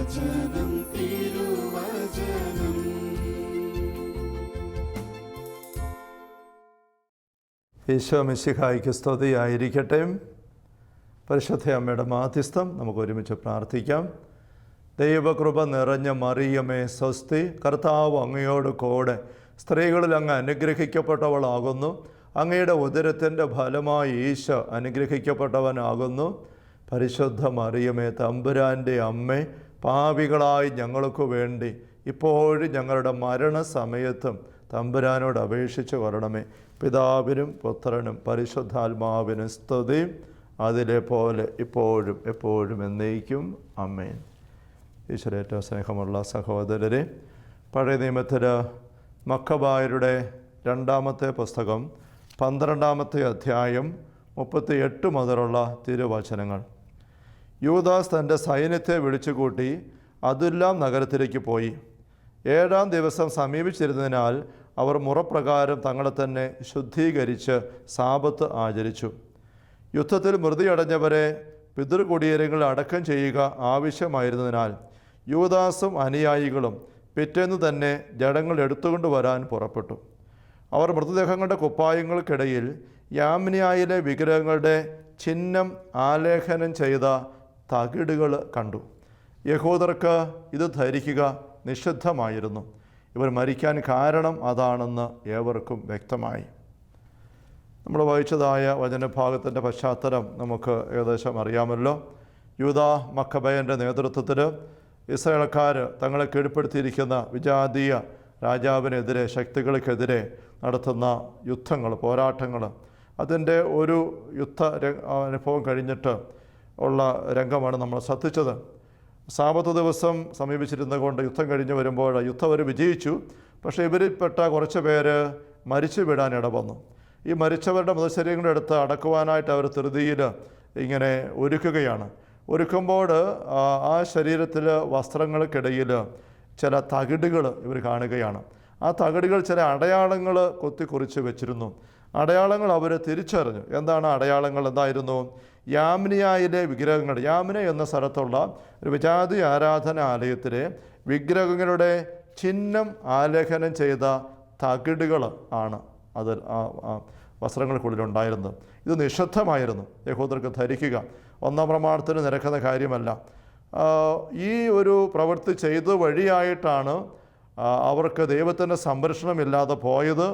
ഈശോ മിശിഹായ്ക്ക് സ്തുതിയായിരിക്കട്ടെ. പരിശുദ്ധ അമ്മയുടെ മാധ്യസ്ഥം നമുക്ക് ഒരുമിച്ച് പ്രാർത്ഥിക്കാം. ദൈവകൃപ നിറഞ്ഞ മറിയമേ സ്വസ്തി, കർത്താവ് അങ്ങയോട് കൂടെ സ്ത്രീകളിൽ അങ്ങ് അനുഗ്രഹിക്കപ്പെട്ടവളാകുന്നു. അങ്ങയുടെ ഉദരത്തിൻ്റെ ഫലമായി ഈശോ അനുഗ്രഹിക്കപ്പെട്ടവനാകുന്നു. പരിശുദ്ധ മറിയമേ തമ്പുരാൻ്റെ അമ്മേ, പാപികളായി ഞങ്ങൾക്ക് വേണ്ടി ഇപ്പോഴും ഞങ്ങളുടെ മരണസമയത്തും തമ്പുരാനോട് അപേക്ഷിച്ച് വരണമേ. പിതാവിനും പുത്രനും പരിശുദ്ധാത്മാവിനും സ്തുതി, അതിലെ പോലെ ഇപ്പോഴും എപ്പോഴും എന്നേക്കും. ആമേൻ. ഈശ്വരേറ്റവും സ്നേഹമുള്ള സഹോദരരെ, പഴയ നിയമത്തിൽ മക്കബായരുടെ 2-ാമത്തെ പുസ്തകം 12-ാമത്തെ അധ്യായം 38 മുതലുള്ള തിരുവചനങ്ങൾ. യൂദാസ് തൻ്റെ സൈന്യത്തെ വിളിച്ചുകൂട്ടി അദുല്ലാം നഗരത്തിലേക്ക് പോയി. 7-ാം ദിവസം സമീപിച്ചിരുന്നതിനാൽ അവർ മുറപ്രകാരം തങ്ങളെ തന്നെ ശുദ്ധീകരിച്ച് സാബത്ത് ആചരിച്ചു. യുദ്ധത്തിൽ മൃതിയടഞ്ഞവരെ പിതൃകുടീരങ്ങളിൽ അടക്കം ചെയ്യുക ആവശ്യമായിരുന്നതിനാൽ യൂദാസും അനുയായികളും പിറ്റേന്ന് തന്നെ ജഡങ്ങൾ എടുത്തുകൊണ്ടുവരാൻ പുറപ്പെട്ടു. അവർ മൃതദേഹങ്ങളുടെ കുപ്പായങ്ങൾക്കിടയിൽ യാമിനിയായിലെ വിഗ്രഹങ്ങളുടെ ചിഹ്നം ആലേഖനം ചെയ്ത തകിടുകൾ കണ്ടു. യഹൂദർക്ക് ഇത് ധരിക്കുക നിഷിദ്ധമായിരുന്നു. ഇവർ മരിക്കാൻ കാരണം അതാണെന്ന് ഏവർക്കും വ്യക്തമായി. നമ്മൾ വായിച്ചതായ വചനഭാഗത്തിൻ്റെ പശ്ചാത്തലം നമുക്ക് ഏകദേശം അറിയാമല്ലോ. യൂദാ മക്കബയൻ്റെ നേതൃത്വത്തിൽ ഇസ്രായേൽക്കാർ തങ്ങളെ കീഴ്പ്പെടുത്തിയിരിക്കുന്ന വിജാതീയ രാജാവിനെതിരെ, ശക്തികൾക്കെതിരെ നടത്തുന്ന യുദ്ധങ്ങൾ, പോരാട്ടങ്ങൾ, അതിൻ്റെ ഒരു യുദ്ധ അനുഭവം കഴിഞ്ഞിട്ട് ഉള്ള രംഗമാണ് നമ്മൾ ശ്രദ്ധിച്ചത്. സാബത്ത് ദിവസം സമീപിച്ചിരുന്നത് കൊണ്ട് യുദ്ധം കഴിഞ്ഞ് വരുമ്പോൾ യുദ്ധം അവർ വിജയിച്ചു. പക്ഷേ ഇവരിൽപ്പെട്ട കുറച്ച് പേര് മരിച്ചു വിടാൻ ഇടവന്നു. ഈ മരിച്ചവരുടെ മൃതശരീരങ്ങളെടുത്ത് അടക്കുവാനായിട്ട് അവർ ധൃതിയിൽ ഇങ്ങനെ ഒരുക്കുകയാണ്. ഒരുക്കുമ്പോൾ ആ ശരീരത്തിൽ വസ്ത്രങ്ങൾക്കിടയിൽ ചില തകിടുകൾ ഇവർ കാണുകയാണ്. ആ തകിടുകൾ ചില അടയാളങ്ങൾ കുറിച്ച് വെച്ചിരുന്നു. അടയാളങ്ങൾ അവർ തിരിച്ചറിഞ്ഞു. എന്താണ് അടയാളങ്ങൾ? എന്തായിരുന്നു? യാമിനിയായിലെ വിഗ്രഹങ്ങൾ, യാമിന എന്ന സ്ഥലത്തുള്ള ഒരു വിജാതി ആരാധനാലയത്തിലെ വിഗ്രഹങ്ങളുടെ ചിഹ്നം ആലേഖനം ചെയ്ത തകിടുകൾ ആണ് അത് വസ്ത്രങ്ങൾക്കുള്ളിലുണ്ടായിരുന്നത്. ഇത് നിഷിദ്ധമായിരുന്നു യഹൂദർക്ക് ധരിക്കുക. 1-ാം പ്രമാണത്തിന് നിരക്കുന്ന കാര്യമല്ല. ഈ ഒരു പ്രവൃത്തി ചെയ്ത് വഴിയായിട്ടാണ് അവർക്ക് ദൈവത്തിൻ്റെ സംരക്ഷണമില്ലാതെ പോയത്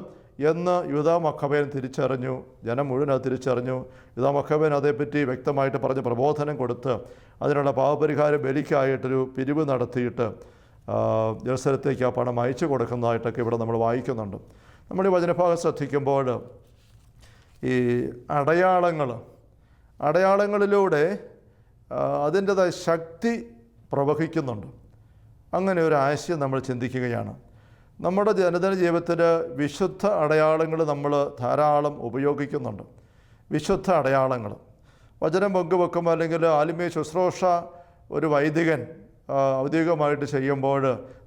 എന്ന് യൂദാ മക്കബയൻ തിരിച്ചറിഞ്ഞു. ജനം മുഴുവൻ അത് തിരിച്ചറിഞ്ഞു. യൂദാ മക്കബയൻ അതേപ്പറ്റി വ്യക്തമായിട്ട് പറഞ്ഞ് പ്രബോധനം കൊടുത്ത് അതിനുള്ള പാവപരിഹാര ബലിക്കായിട്ടൊരു പിരിവ് നടത്തിയിട്ട് ജെറുസലത്തേക്ക് ആ പണം അയച്ചു കൊടുക്കുന്നതായിട്ടൊക്കെ ഇവിടെ നമ്മൾ വായിക്കുന്നുണ്ട്. നമ്മൾ ഈ വചനഭാഗം ശ്രദ്ധിക്കുമ്പോൾ ഈ അടയാളങ്ങളിലൂടെ അതിൻ്റെതായ ശക്തി പ്രവഹിക്കുന്നുണ്ട്. അങ്ങനെ ഒരു ആശയം നമ്മൾ ചിന്തിക്കുകയാണ്. നമ്മുടെ ജനതന ജീവിതത്തിൽ വിശുദ്ധ അടയാളങ്ങൾ നമ്മൾ ധാരാളം ഉപയോഗിക്കുന്നുണ്ട്. വിശുദ്ധ അടയാളങ്ങൾ വചനം പങ്കുവെക്കുമ്പോൾ അല്ലെങ്കിൽ ആത്മീയ ശുശ്രൂഷ ഒരു വൈദികൻ ഔദ്യോഗികമായിട്ട് ചെയ്യുമ്പോൾ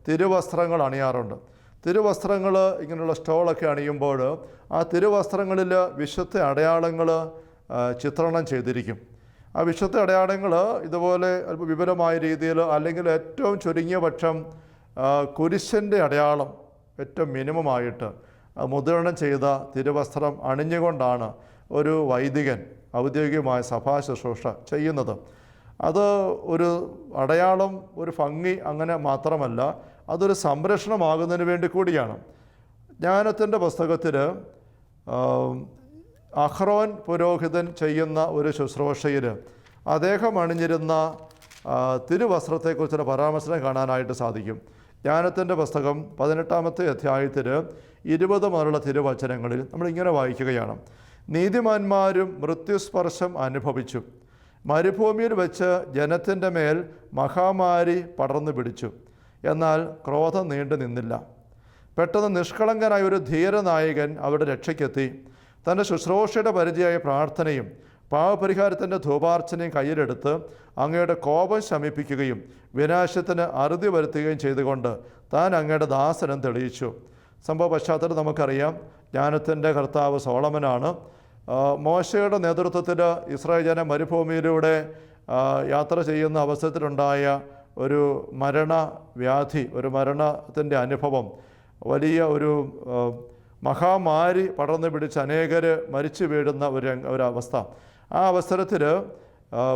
തിരുവസ്ത്രങ്ങൾ അണിയാറുണ്ട്. തിരുവസ്ത്രങ്ങൾ ഇങ്ങനെയുള്ള സ്റ്റോളൊക്കെ അണിയുമ്പോൾ ആ തിരുവസ്ത്രങ്ങളിൽ വിശുദ്ധ അടയാളങ്ങൾ ചിത്രണം ചെയ്തിരിക്കും. ആ വിശുദ്ധ അടയാളങ്ങൾ ഇതുപോലെ അല്പം വിപുലമായ രീതിയിൽ, അല്ലെങ്കിൽ ഏറ്റവും ചുരുങ്ങിയ പക്ഷം കുരിശൻ്റെ അടയാളം ഏറ്റവും മിനിമമായിട്ട് മുദ്രണം ചെയ്ത തിരുവസ്ത്രം അണിഞ്ഞുകൊണ്ടാണ് ഒരു വൈദികൻ ഔദ്യോഗികമായ സഭാ ശുശ്രൂഷ ചെയ്യുന്നത്. അത് ഒരു അടയാളം, ഒരു ഭംഗി അങ്ങനെ മാത്രമല്ല, അതൊരു സംരക്ഷണമാകുന്നതിന് വേണ്ടി കൂടിയാണ്. ജ്ഞാനത്തിൻ്റെ പുസ്തകത്തിൽ അഹ്റോൻ പുരോഹിതൻ ചെയ്യുന്ന ഒരു ശുശ്രൂഷയിൽ അദ്ദേഹം അണിഞ്ഞിരുന്ന തിരുവസ്ത്രത്തെക്കുറിച്ചുള്ള പരാമർശനം കാണാനായിട്ട് സാധിക്കും. ജ്ഞാനത്തിൻ്റെ പുസ്തകം 18-ാമത്തെ അധ്യായത്തിൽ 20 മുതലുള്ള തിരുവചനങ്ങളിൽ നമ്മളിങ്ങനെ വായിക്കുകയാണ്. നീതിമാന്മാരും മൃത്യുസ്പർശം അനുഭവിച്ചു. മരുഭൂമിയിൽ വെച്ച് ജനത്തിൻ്റെ മേൽ മഹാമാരി പടർന്നു പിടിച്ചു. എന്നാൽ ക്രോധം നീണ്ടു നിന്നില്ല. പെട്ടെന്ന് നിഷ്കളങ്കനായ ഒരു ധീരനായകൻ അവരുടെ രക്ഷയ്ക്കെത്തി. തൻ്റെ ശുശ്രൂഷയുടെ പരിചയമായ പ്രാർത്ഥനയും പാവപരിഹാരത്തിൻ്റെ ധൂപാർച്ചനയും കയ്യിലെടുത്ത് അങ്ങയുടെ കോപം ശമിപ്പിക്കുകയും വിനാശത്തിന് അറുതി വരുത്തുകയും ചെയ്തുകൊണ്ട് താൻ അങ്ങയുടെ ദാസനം തെളിയിച്ചു. സംഭവ പശ്ചാത്തലം നമുക്കറിയാം. ജ്ഞാനത്തിൻ്റെ കർത്താവ് സോളമനാണ്. മോശയുടെ നേതൃത്വത്തിൽ ഇസ്രായേൽ ജനം മരുഭൂമിയിലൂടെ യാത്ര ചെയ്യുന്ന അവസരത്തിലുണ്ടായ ഒരു മരണവ്യാധി, ഒരു മരണത്തിൻ്റെ അനുഭവം, വലിയ ഒരു മഹാമാരി പടർന്നു പിടിച്ച് അനേകർ മരിച്ചു വീഴുന്ന ഒരവസ്ഥ. ആ അവസരത്തിൽ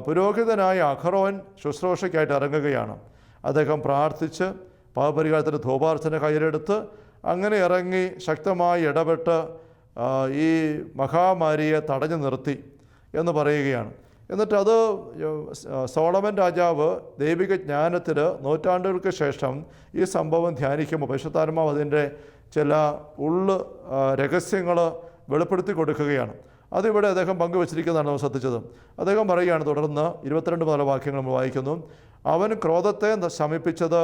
പുരോഹിതനായ അഹറോൻ ശുശ്രൂഷയ്ക്കായിട്ട് ഇറങ്ങുകയാണ്. അദ്ദേഹം പ്രാർത്ഥിച്ച് പാപപരിഹാരത്തിന് ധൂപാർച്ചന കയ്യിലെടുത്ത് അങ്ങനെ ഇറങ്ങി ശക്തമായി ഇടപെട്ട് ഈ മഹാമാരിയെ തടഞ്ഞു നിർത്തി എന്ന് പറയുകയാണ്. എന്നിട്ട് അത് സോളമൻ രാജാവ് ദൈവിക ജ്ഞാനത്തിൽ നൂറ്റാണ്ടുകൾക്ക് ശേഷം ഈ സംഭവം ധ്യാനിക്കുമ്പോൾ പരിശുദ്ധാത്മാവ് അതിൻ്റെ ചില രഹസ്യങ്ങൾ വെളിപ്പെടുത്തി കൊടുക്കുകയാണ്. അതിവിടെ അദ്ദേഹം പങ്കുവച്ചിരിക്കുന്നതാണ് നമ്മൾ ശ്രദ്ധിച്ചത്. അദ്ദേഹം പറയുകയാണ്, തുടർന്ന് 22 മുതൽ വാക്യങ്ങൾ നമ്മൾ വായിക്കുന്നു. അവൻ ക്രോധത്തെ ശമിപ്പിച്ചത്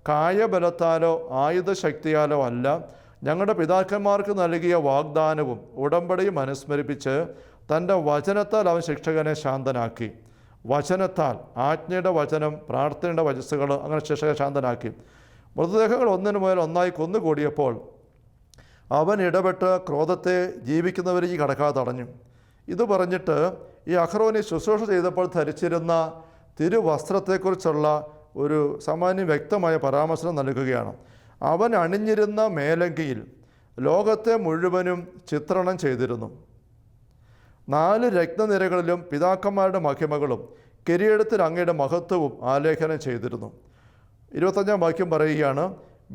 കായബലത്താലോ ആയുധശക്തിയാലോ അല്ല, ഞങ്ങളുടെ പിതാക്കന്മാർക്ക് നൽകിയ വാഗ്ദാനവും ഉടമ്പടിയും അനുസ്മരിപ്പിച്ച് തൻ്റെ വചനത്താൽ അവൻ ശിക്ഷകനെ ശാന്തനാക്കി. വചനത്താൽ, ആജ്ഞയുടെ വചനം, പ്രാർത്ഥനയുടെ വചസ്സുകൾ, അങ്ങനെ ശിക്ഷകനെ ശാന്തനാക്കി. മൃതദേഹങ്ങൾ ഒന്നിനു മുതൽ ഒന്നായി കൊന്നുകൂടിയപ്പോൾ അവൻ ഇടപെട്ട് ക്രോധത്തെ ജീവിക്കുന്നവരേക്ക് കടക്കാതെ തടഞ്ഞു. ഇത് പറഞ്ഞിട്ട് ഈ അഹ്റോനെ ശുശ്രൂഷ ചെയ്തപ്പോൾ ധരിച്ചിരുന്ന തിരുവസ്ത്രത്തെക്കുറിച്ചുള്ള ഒരു സാമാന്യം വ്യക്തമായ പരാമർശനം നൽകുകയാണ്. അവൻ അണിഞ്ഞിരുന്ന മേലങ്കിയിൽ ലോകത്തെ മുഴുവനും ചിത്രണം ചെയ്തിരുന്നു. 4 രത്നനിരകളിലും പിതാക്കന്മാരുടെ മഹിമകളും കിരീടത്തിൽ അങ്ങയുടെ മഹത്വവും ആലേഖനം ചെയ്തിരുന്നു. 25-ാം വാക്യം പറയുകയാണ്,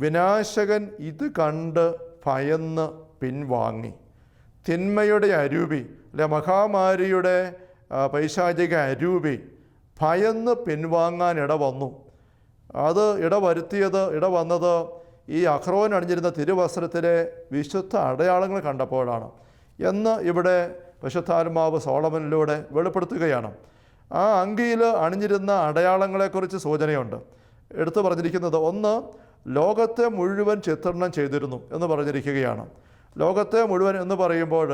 വിനാശകൻ ഇത് കണ്ട് ഭയന്ന് പിൻവാങ്ങി. തിന്മയുടെ അരൂപി, അല്ലെ മഹാമാരിയുടെ പൈശാചിക അരൂപി ഭയന്ന് പിൻവാങ്ങാൻ ഇടവന്നു. അത് ഇടവന്നത് ഈ അഹ്റോൻ അണിഞ്ഞിരുന്ന തിരുവസ്ത്രത്തിലെ വിശുദ്ധ അടയാളങ്ങൾ കണ്ടപ്പോഴാണ് എന്ന് ഇവിടെ പരിശുദ്ധാത്മാവ് സോളമനിലൂടെ വെളിപ്പെടുത്തുകയാണ്. ആ അങ്കിയിൽ അണിഞ്ഞിരുന്ന അടയാളങ്ങളെക്കുറിച്ച് സൂചനയുണ്ട്. എടുത്തു പറഞ്ഞിരിക്കുന്നത്, ഒന്ന്, ലോകത്തെ മുഴുവൻ ചിത്രണം ചെയ്തിരുന്നു എന്ന് പറഞ്ഞിരിക്കുകയാണ്. ലോകത്തെ മുഴുവൻ എന്ന് പറയുമ്പോൾ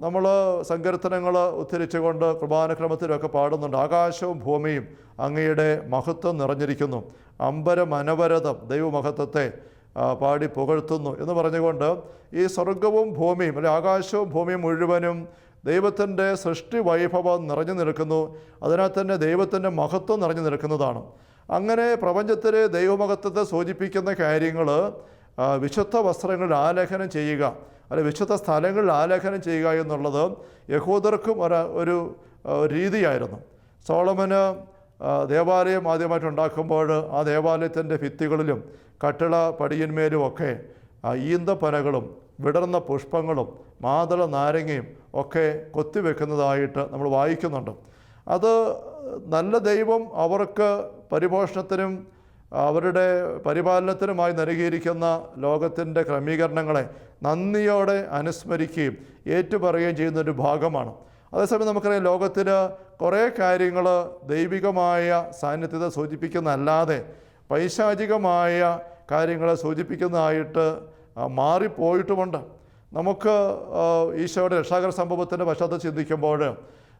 നമ്മൾ സങ്കീർത്തനങ്ങൾ ഉദ്ധരിച്ചുകൊണ്ട് കുർബാനക്രമത്തിലൊക്കെ പാടുന്നുണ്ട്, ആകാശവും ഭൂമിയും അങ്ങയുടെ മഹത്വം നിറഞ്ഞിരിക്കുന്നു, അമ്പരം അനവരതം ദൈവമഹത്വത്തെ പാടി പുകഴ്ത്തുന്നു എന്ന് പറഞ്ഞുകൊണ്ട് ഈ സ്വർഗവും ഭൂമിയും, അല്ലെ ആകാശവും ഭൂമിയും മുഴുവനും ദൈവത്തിൻ്റെ സൃഷ്ടി വൈഭവം നിറഞ്ഞു നിൽക്കുന്നു. അതിനാൽ തന്നെ ദൈവത്തിൻ്റെ മഹത്വം നിറഞ്ഞു നിൽക്കുന്നതാണ്. അങ്ങനെ പ്രപഞ്ചത്തിലെ ദൈവമഹത്വത്തെ സൂചിപ്പിക്കുന്ന കാര്യങ്ങൾ വിശുദ്ധ വസ്ത്രങ്ങളിൽ ആലേഖനം ചെയ്യുക, അല്ലെ വിശുദ്ധ സ്ഥലങ്ങളിൽ ആലേഖനം ചെയ്യുക എന്നുള്ളത് യഹൂദർക്കും ഒരു രീതിയായിരുന്നു. സോളമന് ദേവാലയം ആദ്യമായിട്ട് ഉണ്ടാക്കുമ്പോൾ ആ ദേവാലയത്തിൻ്റെ ഭിത്തികളിലും കട്ടിള പടിയന്മേലും ഒക്കെ ഈന്തപ്പനകളും വിടർന്ന പുഷ്പങ്ങളും മാതള നാരങ്ങയും ഒക്കെ കൊത്തിവെക്കുന്നതായിട്ട് നമ്മൾ വായിക്കുന്നുണ്ട്. അത് നല്ല ദൈവം അവർക്ക് പരിപോഷണത്തിനും അവരുടെ പരിപാലനത്തിനുമായി നൽകിയിരിക്കുന്ന ലോകത്തിൻ്റെ ക്രമീകരണങ്ങളെ നന്ദിയോടെ അനുസ്മരിക്കുകയും ഏറ്റുപറയുകയും ചെയ്യുന്നൊരു ഭാഗമാണ്. അതേസമയം നമുക്കറിയാം, ലോകത്തിൽ കുറേ കാര്യങ്ങൾ ദൈവികമായ സാന്നിധ്യത്തെ സൂചിപ്പിക്കുന്നതല്ലാതെ പൈശാചികമായ കാര്യങ്ങളെ സൂചിപ്പിക്കുന്നതായിട്ട് മാറിപ്പോയിട്ടുമുണ്ട്. നമുക്ക് ഈശോയുടെ രക്ഷാകര സംഭവത്തിൻ്റെ പശ്ചാത്തലം ചിന്തിക്കുമ്പോൾ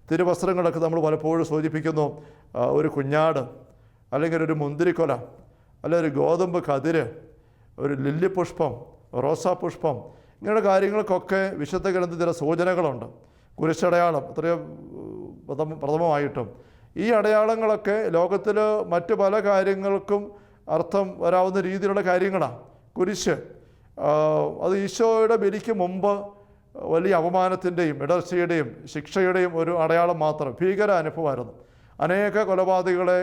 തിരുവസ്ത്രങ്ങളൊക്കെ നമ്മൾ പലപ്പോഴും സൂചിപ്പിക്കുന്നു ഒരു കുഞ്ഞാട്, അല്ലെങ്കിൽ ഒരു മുന്തിരിക്കൊല, അല്ലെങ്കിൽ ഒരു ഗോതമ്പ് കതിര്, ഒരു ലില്ലിപുഷ്പം, റോസാപുഷ്പം, ഇങ്ങനെയുള്ള കാര്യങ്ങൾക്കൊക്കെ വിശുദ്ധ ഗ്രന്ഥത്തിലെ സൂചനകളുണ്ട്. കുരിശടയാളം എത്രയോ പ്രഥമമായിട്ടും ഈ അടയാളങ്ങളൊക്കെ ലോകത്തിൽ മറ്റു പല കാര്യങ്ങൾക്കും അർത്ഥം വരാവുന്ന രീതിയിലുള്ള കാര്യങ്ങളാണ്. കുരിശ് അത് ഈശോയുടെ ബലിക്ക് മുമ്പ് വലിയ അപമാനത്തിൻ്റെയും ഇടർച്ചയുടെയും ശിക്ഷയുടെയും ഒരു അടയാളം മാത്രം, ഭീകര അനുഭവമായിരുന്നു. അനേക കൊലപാതകളെ,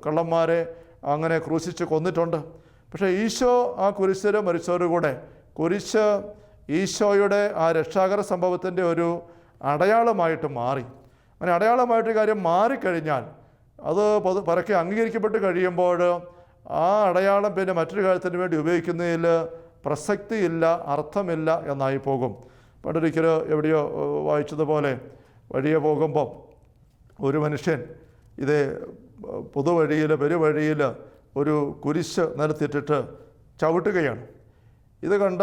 കള്ളന്മാരെ അങ്ങനെ ക്രൂശിച്ച് കൊന്നിട്ടുണ്ട്. പക്ഷേ ഈശോ ആ കുരിശിൽ മരിച്ചവരുകൂടെ കുരിശ് ഈശോയുടെ ആ രക്ഷാകര സംഭവത്തിൻ്റെ ഒരു അടയാളമായിട്ട് മാറി. അങ്ങനെ അടയാളമായിട്ട് കാര്യം മാറിക്കഴിഞ്ഞാൽ അത് പരക്കെ അംഗീകരിക്കപ്പെട്ട് കഴിയുമ്പോൾ ആ അടയാളം പിന്നെ മറ്റൊരു കാര്യത്തിന് വേണ്ടി ഉപയോഗിക്കുന്നതിൽ പ്രസക്തിയില്ല, അർത്ഥമില്ല എന്നായി പോകും. പണ്ടൊരിക്കൽ എവിടെയോ വായിച്ചതുപോലെ വഴിയെ പോകുമ്പം ഒരു മനുഷ്യൻ ഇതേ പെരുവഴിയിൽ ഒരു കുരിശ് നിലത്തിട്ടിട്ട് ചവിട്ടുകയാണ്. ഇത് കണ്ട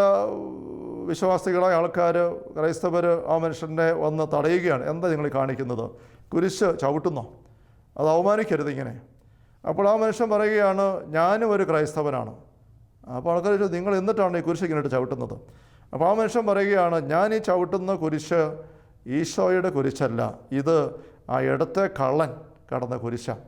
വിശ്വാസികളായ ആൾക്കാർ, ക്രൈസ്തവർ ആ മനുഷ്യനെ വന്ന് തടയുകയാണ്. എന്താ നിങ്ങൾ കാണിക്കുന്നത്? കുരിശ് ചവിട്ടുന്നോ? അത് അവമാനിക്കരുത് ഇങ്ങനെ. അപ്പോൾ ആ മനുഷ്യൻ പറയുകയാണ്, ഞാനും ഒരു ക്രൈസ്തവനാണ്. അപ്പോൾ ആൾക്കാർ ചോദിച്ചു, നിങ്ങൾ എന്നിട്ടാണ് ഈ കുരിശ് ഇങ്ങനെ ചവിട്ടുന്നത്? അപ്പോൾ ആ മനുഷ്യൻ പറയുകയാണ്, ഞാൻ ഈ ചവിട്ടുന്ന കുരിശ് ഈശോയുടെ കുരിശല്ല, ഇത് ആ ഇടത്തെ കള്ളൻ കടന്ന കുരിശാണ്.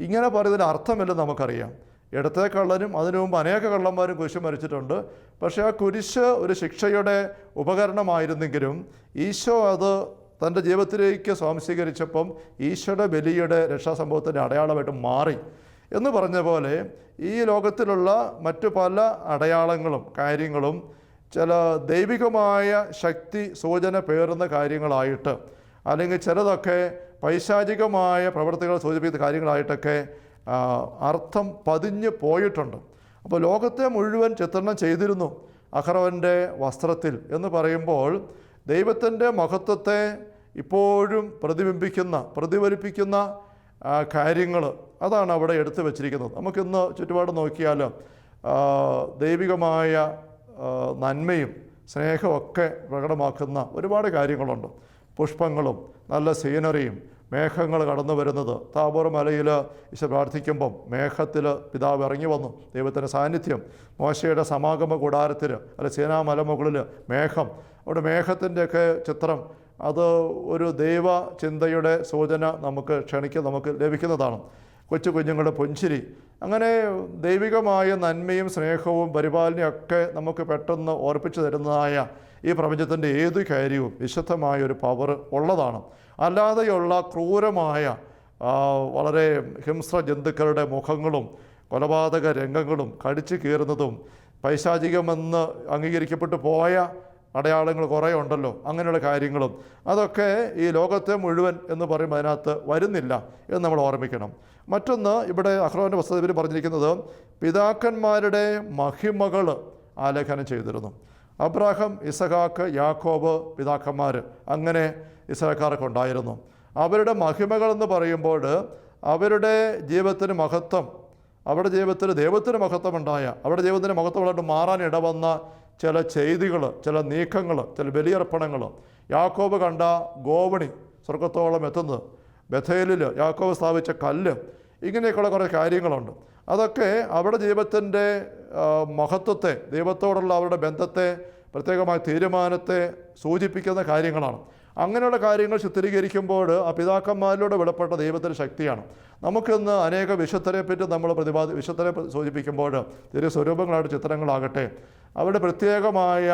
ഇങ്ങനെ പറയുന്നതിന് അർത്ഥമില്ലെന്ന് നമുക്കറിയാം. ഇടത്തെ കള്ളനും അതിനു മുമ്പ് അനേക കള്ളന്മാരും കുരിശ് മരിച്ചിട്ടുണ്ട്. പക്ഷേ ആ കുരിശ് ഒരു ശിക്ഷയുടെ ഉപകരണമായിരുന്നെങ്കിലും ഈശോ അത് തൻ്റെ ജീവിതത്തിലേക്ക് സ്വാംശീകരിച്ചപ്പം ഈശോയുടെ ബലിയുടെ രക്ഷാസംഭവത്തിൻ്റെ അടയാളമായിട്ട് മാറി എന്ന് പറഞ്ഞ പോലെ ഈ ലോകത്തിലുള്ള മറ്റു പല അടയാളങ്ങളും കാര്യങ്ങളും ചില ദൈവികമായ ശക്തി സൂചന പേറുന്ന കാര്യങ്ങളായിട്ട്, അല്ലെങ്കിൽ ചിലതൊക്കെ പൈശാചികമായ പ്രവർത്തികൾ സൂചിപ്പിക്കുന്ന കാര്യങ്ങളായിട്ടൊക്കെ അർത്ഥം പതിഞ്ഞ് പോയിട്ടുണ്ട്. അപ്പോൾ ലോകത്തെ മുഴുവൻ ചിത്രണം ചെയ്തിരുന്നു അഹറോൻ്റെ വസ്ത്രത്തിൽ എന്ന് പറയുമ്പോൾ ദൈവത്തിൻ്റെ മഹത്വത്തെ ഇപ്പോഴും പ്രതിഫലിപ്പിക്കുന്ന കാര്യങ്ങൾ അതാണ് അവിടെ എടുത്തു വച്ചിരിക്കുന്നത്. നമുക്കിന്ന് ചുറ്റുപാട് നോക്കിയാൽ ദൈവികമായ നന്മയും സ്നേഹമൊക്കെ പ്രകടമാക്കുന്ന ഒരുപാട് കാര്യങ്ങളുണ്ട്. പുഷ്പങ്ങളും നല്ല സീനറിയും മേഘങ്ങൾ കടന്നു വരുന്നത്. താബോർ മലയിൽ ഈശോ പ്രാർത്ഥിക്കുമ്പം മേഘത്തിൽ പിതാവ് ഇറങ്ങി വന്നു, ദൈവത്തിൻ്റെ സാന്നിധ്യം. മോശയുടെ സമാഗമ കൂടാരത്തിൽ അല്ലെ സീനാ മലമുകളിൽ മേഘം, അവിടെ മേഘത്തിൻ്റെയൊക്കെ ചിത്രം അത് ഒരു ദൈവ ചിന്തയുടെ സൂചന നമുക്ക് ലഭിക്കുന്നതാണ്. കൊച്ചു കുഞ്ഞുങ്ങളുടെ പുഞ്ചിരി, അങ്ങനെ ദൈവികമായ നന്മയും സ്നേഹവും പരിപാലനയൊക്കെ നമുക്ക് പെട്ടെന്ന് ഓർപ്പിച്ചു തരുന്നതായ ഈ പ്രപഞ്ചത്തിൻ്റെ ഏത് കാര്യവും വിശുദ്ധമായ ഒരു പവർ ഉള്ളതാണ്. അല്ലാതെയുള്ള ക്രൂരമായ വളരെ ഹിംസ്ര ജന്തുക്കളുടെ മുഖങ്ങളും കൊലപാതക രംഗങ്ങളും കടിച്ചു കീറുന്നതും പൈശാചികമെന്ന് അംഗീകരിക്കപ്പെട്ടു പോയ അടയാളങ്ങൾ കുറേ ഉണ്ടല്ലോ, അങ്ങനെയുള്ള കാര്യങ്ങളും അതൊക്കെ ഈ ലോകത്തെ മുഴുവൻ എന്ന് പറയുമ്പോൾ അതിനകത്ത് വരുന്നില്ല എന്ന് നമ്മൾ ഓർമ്മിക്കണം. മറ്റൊന്ന്, ഇവിടെ അഹ്റോൻ്റെ വസ്തുതയിൽ പറഞ്ഞിരിക്കുന്നത് പിതാക്കന്മാരുടെ മഹിമകൾ ആലേഖനം ചെയ്തിരുന്നു. അബ്രാഹാം, ഇസഹാക്ക്, യാക്കോബ് പിതാക്കന്മാർ, അങ്ങനെ ഇസ്രായേൽക്കാരൊക്കെ ഉണ്ടായിരുന്നു. അവരുടെ മഹിമകളെന്ന് പറയുമ്പോൾ അവരുടെ ജീവിതത്തിന് മഹത്വം, അവരുടെ ജീവിതത്തിൽ ദൈവത്തിന് മഹത്വമുണ്ടായ, അവരുടെ ജീവിതത്തിന് മഹത്വമുള്ളതായിട്ട് മാറാൻ ഇടവന്ന ചില ചെയ്തികൾ, ചില നീക്കങ്ങൾ, ചില ബലിയർപ്പണങ്ങൾ. യാക്കോബ് കണ്ട ഗോവണി സ്വർഗത്തോളം എത്തുന്നത്, ബഥേലിൽ യാക്കോബ് സ്ഥാപിച്ച കല്ല്, ഇങ്ങനെയൊക്കെയുള്ള കുറേ കാര്യങ്ങളുണ്ട്. അതൊക്കെ അവരുടെ ജീവിതത്തിൻ്റെ മഹത്വത്തെ, ദൈവത്തോടുള്ള അവരുടെ ബന്ധത്തെ, പ്രത്യേകമായ തീരുമാനത്തെ സൂചിപ്പിക്കുന്ന കാര്യങ്ങളാണ്. അങ്ങനെയുള്ള കാര്യങ്ങൾ ചിത്രീകരിക്കുമ്പോൾ ആ പിതാക്കന്മാരിലൂടെ വെളിപ്പെട്ട ദൈവത്തിൻ്റെ ശക്തിയാണ്. നമുക്കിന്ന് അനേക വിശുദ്ധരെ പറ്റി നമ്മൾ വിശുദ്ധരെ സൂചിപ്പിക്കുമ്പോൾ ചെറിയ സ്വരൂപങ്ങളായിട്ട് ചിത്രങ്ങളാകട്ടെ, അവരുടെ പ്രത്യേകമായ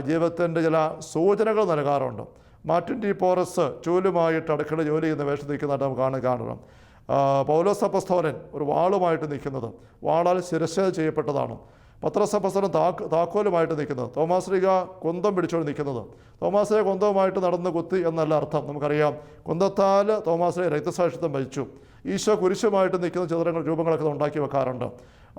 ജീവിതത്തിൻ്റെ ചില സൂചനകൾ നൽകാറുണ്ട്. മാർട്ടിൻ ടി പോറസ് ചൂലുമായിട്ട് അടുക്കള ജോലി ചെയ്യുന്ന വേഷം നിൽക്കുന്നതായിട്ട് നമുക്ക് കാണണം. പൗലോസ് അപ്പസ്തോലൻ ഒരു വാളുമായിട്ട് നിൽക്കുന്നത്, വാളാൽ ശിരച്ഛേദം ചെയ്യപ്പെട്ടതാണ്. പത്രോസ് അപ്പസ്തോലൻ താക്കോലുമായിട്ട് നിൽക്കുന്നത്, തോമാസ് ശ്ലീഹ കുന്തം പിടിച്ചുകൊണ്ട് നിൽക്കുന്നത്. തോമാസ് ശ്ലീഹ കുന്തവുമായിട്ട് നടന്ന് കുത്തി എന്നല്ല അർത്ഥം, നമുക്കറിയാം. കുന്തത്താൽ തോമാസ് ശ്ലീഹ രക്തസാക്ഷിത്വം വഹിച്ചു. ഈശോ കുരിശുമായിട്ട് നിൽക്കുന്ന രൂപങ്ങളൊക്കെ ഉണ്ടാക്കി വെക്കാറുണ്ട്.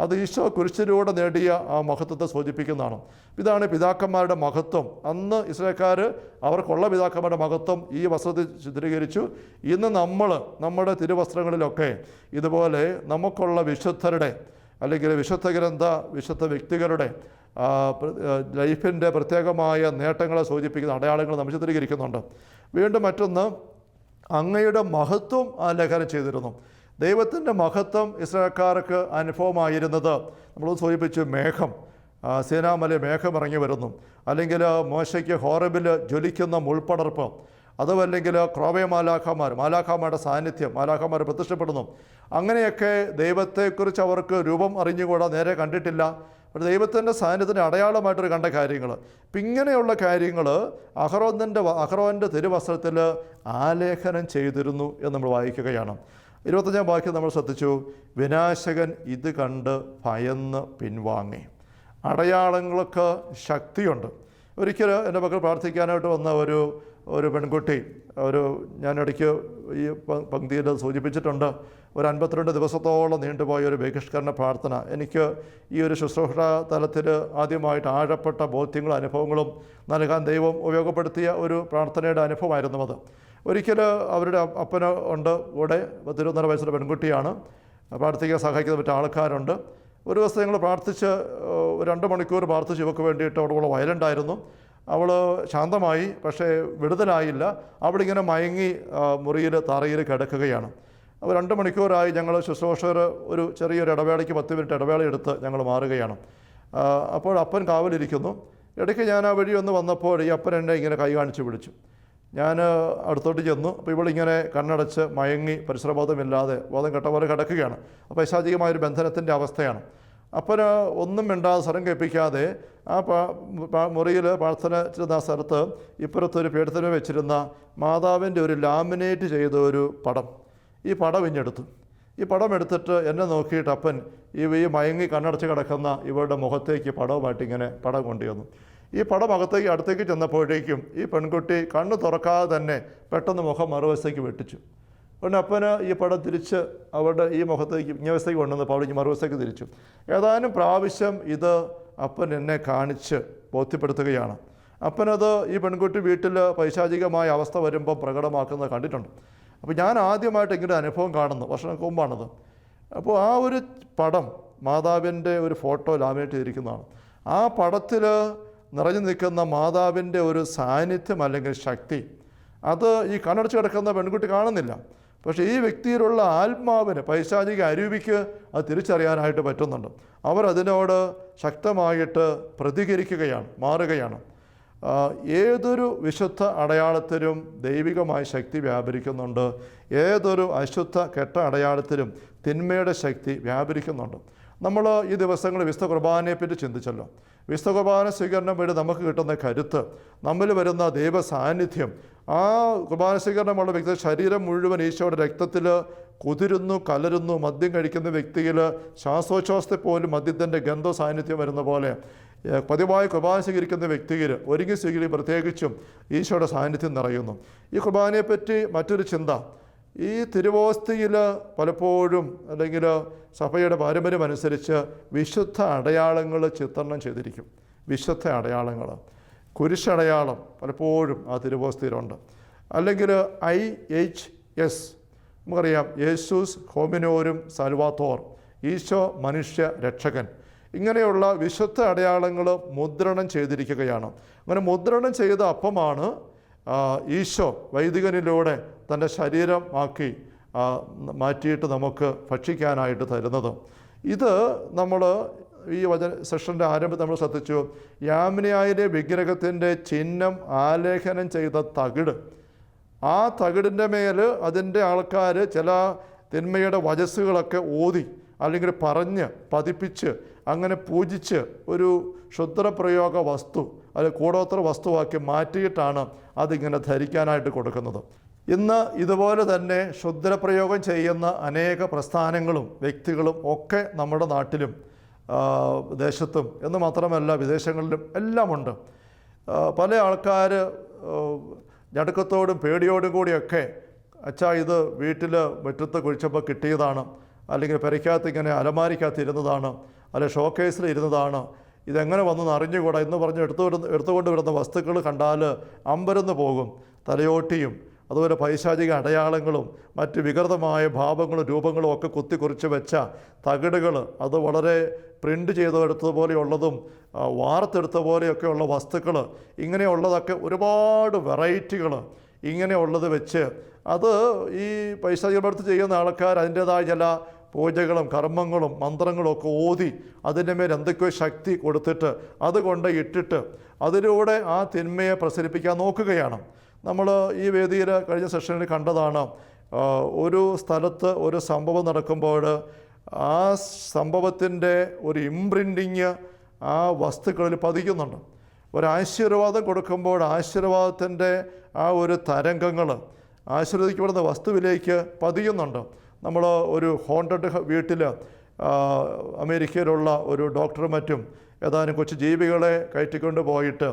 അത് ഈശോ കുരിശിലൂടെ നേടിയ ആ മഹത്വത്തെ സൂചിപ്പിക്കുന്നതാണ്. ഇതാണ് പിതാക്കന്മാരുടെ മഹത്വം. അന്ന് ഇസ്രായേൽക്കാർ അവർക്കുള്ള പിതാക്കന്മാരുടെ മഹത്വം ഈ വസ്ത്രത്തിൽ ചിത്രീകരിച്ചു. ഇന്ന് നമ്മൾ നമ്മുടെ തിരുവസ്ത്രങ്ങളിലൊക്കെ ഇതുപോലെ നമുക്കുള്ള വിശുദ്ധരുടെ, അല്ലെങ്കിൽ വിശുദ്ധ വ്യക്തികളുടെ ലൈഫിൻ്റെ പ്രത്യേകമായ നേട്ടങ്ങളെ സൂചിപ്പിക്കുന്ന അടയാളങ്ങൾ നമ്മൾ ചിത്രീകരിക്കുന്നുണ്ട്. വീണ്ടും മറ്റൊന്ന്, അങ്ങയുടെ മഹത്വം ആലേഖനം ചെയ്തിരുന്നു. ദൈവത്തിൻ്റെ മഹത്വം ഇസ്രായേൽക്കാർക്ക് അനുഭവമായിരുന്നത് നമ്മൾ സൂചിപ്പിച്ചു. മേഘം, സീനാമല മേഘം ഇറങ്ങി വരുന്നു, അല്ലെങ്കിൽ മോശയ്ക്ക് ഹോറബിൽ ജ്വലിക്കുന്ന മുൾപ്പടർപ്പ്, അതുമല്ലെങ്കിൽ ക്രോവേ മാലാഖമാരുടെ സാന്നിധ്യം, മാലാഖമാർ പ്രത്യക്ഷപ്പെടുന്നു. അങ്ങനെയൊക്കെ ദൈവത്തെക്കുറിച്ച് അവർക്ക് രൂപം അറിഞ്ഞുകൂടാ, നേരെ കണ്ടിട്ടില്ല, പക്ഷേ ദൈവത്തിൻ്റെ സാന്നിധ്യത്തിൻ്റെ അടയാളമായിട്ടൊരു കണ്ട കാര്യങ്ങൾ. അപ്പം ഇങ്ങനെയുള്ള കാര്യങ്ങൾ അഹ്റോൻ്റെ തിരുവസ്ത്രത്തിൽ ആലേഖനം ചെയ്തിരുന്നു എന്ന് നമ്മൾ വായിക്കുകയാണ്. 25-ാം വാക്യം നമ്മൾ ശ്രദ്ധിച്ചു, വിനാശകൻ ഇത് കണ്ട് ഭയന്ന് പിൻവാങ്ങി. അടയാളങ്ങൾക്ക് ശക്തിയുണ്ട്. ഒരിക്കൽ എൻ്റെ മക്കൾ പ്രാർത്ഥിക്കാനായിട്ട് വന്ന ഒരു പെൺകുട്ടി, ഞാനിടയ്ക്ക് ഈ പങ്ക്തിയിൽ സൂചിപ്പിച്ചിട്ടുണ്ട്, ഒരു 52 ദിവസത്തോളം നീണ്ടുപോയ ഒരു ബഹിഷ്കരണ പ്രാർത്ഥന. എനിക്ക് ഈ ഒരു ശുശ്രൂഷ തലത്തിൽ ആദ്യമായിട്ട് ആഴപ്പെട്ട ബോധ്യങ്ങളും അനുഭവങ്ങളും നൽകാൻ ദൈവം ഉപയോഗപ്പെടുത്തിയ ഒരു പ്രാർത്ഥനയുടെ അനുഭവമായിരുന്നു അത്. ഒരിക്കൽ അവരുടെ അപ്പന് ഉണ്ട് കൂടെ, 21 വയസ്സുള്ള പെൺകുട്ടിയാണ്, പ്രാർത്ഥിക്കാൻ സഹായിക്കുന്ന മറ്റു ആൾക്കാരുണ്ട്. ഒരു ദിവസം ഞങ്ങൾ പ്രാർത്ഥിച്ച് 2 മണിക്കൂർ പ്രാർത്ഥിച്ച് ഇവർക്ക് വേണ്ടിയിട്ട് അവിടെ വയലൻ്റായിരുന്നു. അവൾ ശാന്തമായി, പക്ഷേ വിടുതലായില്ല. അവളിങ്ങനെ മയങ്ങി മുറിയിൽ തറയിൽ കിടക്കുകയാണ്. അപ്പോൾ 2 മണിക്കൂറായി ഞങ്ങൾ ശുശ്രൂഷകർ ഒരു ചെറിയൊരു ഇടവേളയ്ക്ക് 10 മിനിറ്റ് ഇടവേള എടുത്ത് ഞങ്ങൾ മാറുകയാണ്. അപ്പോൾ അപ്പൻ കാവലിരിക്കുന്നു. ഇടയ്ക്ക് ഞാൻ ആ വഴി ഒന്ന് വന്നപ്പോൾ ഈ അപ്പൻ എന്നെ ഇങ്ങനെ കൈ കാണിച്ച് വിളിച്ചു. ഞാൻ അടുത്തോട്ട് ചെന്നു. അപ്പോൾ ഇവളിങ്ങനെ കണ്ണടച്ച് മയങ്ങി പരിസരബോധമില്ലാതെ ബോധം കെട്ട പോലെ കിടക്കുകയാണ്. അപ്പോൾ പൈശാചികമായൊരു ബന്ധനത്തിൻ്റെ അവസ്ഥയാണ്. അപ്പോൾ ഒന്നും മിണ്ടാതെ സ്വരം കേൾപ്പിക്കാതെ ആ മുറിയിൽ പ്രാർത്ഥന ചെയ്യുന്ന ആ സ്ഥലത്ത് ഇപ്പുറത്തൊരു പീഠത്തിന് വെച്ചിരുന്ന മാതാവിൻ്റെ ഒരു ലാമിനേറ്റ് ചെയ്ത ഒരു പടം, ഈ പടം ഇഞ്ഞെടുത്തു. ഈ പടം എടുത്തിട്ട് എന്നെ നോക്കിയിട്ട് അപ്പൻ ഈ മയങ്ങി കണ്ണടച്ച് കിടക്കുന്ന ഇവരുടെ മുഖത്തേക്ക് പടവുമായിട്ട് ഇങ്ങനെ പടം കൊണ്ടുവന്നു. ഈ പടം അടുത്തേക്ക് ചെന്നപ്പോഴേക്കും ഈ പെൺകുട്ടി കണ്ണ് തുറക്കാതെ തന്നെ പെട്ടെന്ന് മുഖം മറുവശത്തേക്ക് വെട്ടിച്ചു. അതുകൊണ്ട് അപ്പന് ഈ പടം തിരിച്ച് അവരുടെ ഈ മുഖത്തേക്ക് ഇങ്ങവസ്ഥയ്ക്ക് കൊണ്ടുവന്നപ്പോൾ അവിടെ മറുവശത്തേക്ക് തിരിച്ചു. ഏതാനും പ്രാവശ്യം ഇത് അപ്പൻ എന്നെ കാണിച്ച് ബോധ്യപ്പെടുത്തുകയാണ്. അപ്പനത് ഈ പെൺകുട്ടി വീട്ടിൽ പൈശാചികമായ അവസ്ഥ വരുമ്പോൾ പ്രകടമാക്കുന്നത് കണ്ടിട്ടുണ്ട്. അപ്പോൾ ഞാൻ ആദ്യമായിട്ട് ഇങ്ങനെ അനുഭവം കാണുന്നു, വർഷങ്ങൾക്ക് മുമ്പാണത്. അപ്പോൾ ആ ഒരു പടം മാതാവിൻ്റെ ഒരു ഫോട്ടോ ലാമിനേറ്റ് ചെയ്തിരിക്കുന്നതാണ്. ആ പടത്തിൽ നിറഞ്ഞു നിൽക്കുന്ന മാതാവിൻ്റെ ഒരു സാന്നിധ്യം അല്ലെങ്കിൽ ശക്തി അത് ഈ കണ്ണടച്ച് കിടക്കുന്ന പെൺകുട്ടി കാണുന്നില്ല. പക്ഷേ ഈ വ്യക്തിയിലുള്ള ആത്മാവിന്, പൈശാചിക അരൂപിക്ക് അത് തിരിച്ചറിയാനായിട്ട് പറ്റുന്നുണ്ട്. അവരതിനോട് ശക്തമായിട്ട് പ്രതികരിക്കുകയാണ്, മാറുകയാണ്. ഏതൊരു വിശുദ്ധ അടയാളത്തിലും ദൈവികമായ ശക്തി വ്യാപരിക്കുന്നുണ്ട്. ഏതൊരു അശുദ്ധ കെട്ട അടയാളത്തിലും തിന്മയുടെ ശക്തി വ്യാപരിക്കുന്നുണ്ട്. നമ്മൾ ഈ ദിവസങ്ങളിൽ വിശുദ്ധ കുർബാനയെപ്പറ്റി ചിന്തിച്ചല്ലോ. വിശുദ്ധ കുർബാന സ്വീകരണം വഴി നമുക്ക് കിട്ടുന്ന കരുത്ത്, നമ്മിൽ വരുന്ന ദൈവ സാന്നിധ്യം, ആ കുർബാന സ്വീകരണമുള്ള വ്യക്തി ശരീരം മുഴുവൻ ഈശോയുടെ രക്തത്തിൽ കുതിരുന്നു, കലരുന്നു. മദ്യം കഴിക്കുന്ന വ്യക്തിയിൽ ശ്വാസോച്ഛ്വാസത്തിൽ പോലും മദ്യത്തിൻ്റെ ഗന്ധ സാന്നിധ്യം വരുന്ന പോലെ പതിവായി കുർബാന സ്വീകരിക്കുന്ന വ്യക്തിയിൽ ഒരുങ്ങി സ്വീകരിക്കും പ്രത്യേകിച്ചും ഈശോയുടെ സാന്നിധ്യം നിറയുന്നു. ഈ കുർബാനയെപ്പറ്റി മറ്റൊരു ചിന്ത, ഈ തിരുവോസ്തിയിൽ പലപ്പോഴും അല്ലെങ്കിൽ സഭയുടെ പാരമ്പര്യം അനുസരിച്ച് വിശുദ്ധ അടയാളങ്ങൾ ചിത്രണം ചെയ്തിരിക്കും. വിശുദ്ധ അടയാളങ്ങൾ, കുരിശടയാളം പലപ്പോഴും ആ തിരുവോസ്തിയിലുണ്ട്. അല്ലെങ്കിൽ IHS, നമുക്കറിയാം, യേശൂസ് ഹോമിനോരും സാൽവാത്തോർ, ഈശോ മനുഷ്യ രക്ഷകൻ. ഇങ്ങനെയുള്ള വിശുദ്ധ അടയാളങ്ങൾ മുദ്രണം ചെയ്തിരിക്കുകയാണ്. അങ്ങനെ മുദ്രണം ചെയ്ത അപ്പമാണ് ഈശോ വൈദികനിലൂടെ തൻ്റെ ശരീരം ആക്കി മാറ്റിയിട്ട് നമുക്ക് ഭക്ഷിക്കാനായിട്ട് തരുന്നത്. ഇത് നമ്മൾ ഈ സെഷൻ്റെ ആരംഭത്തിൽ നമ്മൾ ശ്രദ്ധിച്ചു. യാമിനിയായിലെ വിഗ്രഹത്തിൻ്റെ ചിഹ്നം ആലേഖനം ചെയ്ത തകിട്, ആ തകിടിൻ്റെ മേൽ അതിൻ്റെ ആൾക്കാർ ചില തിന്മയുടെ വചസ്സുകളൊക്കെ ഓതി അല്ലെങ്കിൽ പറഞ്ഞ് പതിപ്പിച്ച് അങ്ങനെ പൂജിച്ച് ഒരു ക്ഷുദ്രപ്രയോഗ വസ്തു അല്ലെങ്കിൽ കൂടോത്ര വസ്തുവാക്കി മാറ്റിയിട്ടാണ് അതിങ്ങനെ ധരിക്കാനായിട്ട് കൊടുക്കുന്നത്. ഇന്ന് ഇതുപോലെ തന്നെ ക്ഷുദ്രപ്രയോഗം ചെയ്യുന്ന അനേക പ്രസ്ഥാനങ്ങളും വ്യക്തികളും ഒക്കെ നമ്മുടെ നാട്ടിലും ദേശത്തും എന്ന് മാത്രമല്ല വിദേശങ്ങളിലും എല്ലാമുണ്ട്. പല ആൾക്കാർ ഞടുക്കത്തോടും പേടിയോടും കൂടിയൊക്കെ അച്ഛാ ഇത് വീട്ടിൽ മുറ്റത്ത് കുഴിച്ചപ്പോൾ കിട്ടിയതാണ്, അല്ലെങ്കിൽ പെരയ്ക്കകത്ത് ഇങ്ങനെ അലമാരിക്കകത്ത് ഇരുന്നതാണ്, അല്ലെങ്കിൽ ഷോക്കേസിൽ ഇരുന്നതാണ്, ഇതെങ്ങനെ വന്നെന്ന് അറിഞ്ഞുകൂടാ എന്ന് പറഞ്ഞ് എടുത്തുകൊണ്ട് വരുന്ന വസ്തുക്കൾ കണ്ടാൽ അമ്പരന്ന് പോകും. തലയോട്ടിയും അതുപോലെ പൈശാചിക അടയാളങ്ങളും മറ്റ് വികൃതമായ ഭാവങ്ങളും രൂപങ്ങളും ഒക്കെ കുത്തിക്കുറിച്ച് വെച്ച തകിടുകൾ, അത് വളരെ പ്രിൻ്റ് ചെയ്തെടുത്തതുപോലെയുള്ളതും വാർത്തെടുത്ത പോലെയൊക്കെയുള്ള വസ്തുക്കൾ, ഇങ്ങനെയുള്ളതൊക്കെ ഒരുപാട് വെറൈറ്റികൾ ഇങ്ങനെയുള്ളത് വെച്ച് അത് ഈ പൈശാചിക പ്രവൃത്തി ചെയ്യുന്ന ആൾക്കാർ അതിൻ്റേതായ ചില പൂജകളും കർമ്മങ്ങളും മന്ത്രങ്ങളും ഒക്കെ ഓതി അതിൻ്റെ മേൽ എന്തൊക്കെയോ ശക്തി കൊടുത്തിട്ട് അതുകൊണ്ട് ഇട്ടിട്ട് അതിലൂടെ ആ തിന്മയെ പ്രസരിപ്പിക്കാൻ നോക്കുകയാണ്. നമ്മൾ ഈ വേദിയിൽ കഴിഞ്ഞ സെഷനിൽ കണ്ടതാണ്, ഒരു സ്ഥലത്ത് ഒരു സംഭവം നടക്കുമ്പോൾ ആ സംഭവത്തിൻ്റെ ഒരു ഇംപ്രിൻറ്റിങ് ആ വസ്തുക്കളിൽ പതിക്കുന്നുണ്ട്. ഒരാശീർവാദം കൊടുക്കുമ്പോൾ ആശീർവാദത്തിൻ്റെ ആ ഒരു തരംഗങ്ങൾ ആശീർവദിക്കപ്പെടുന്ന വസ്തുവിലേക്ക് പതിയുന്നുണ്ട്. നമ്മൾ ഒരു ഹോണ്ടഡ് വീട്ടിൽ അമേരിക്കയിലുള്ള ഒരു ഡോക്ടറും മറ്റും ഏതാനും കൊച്ചു ജീവികളെ കയറ്റിക്കൊണ്ട് പോയിട്ട്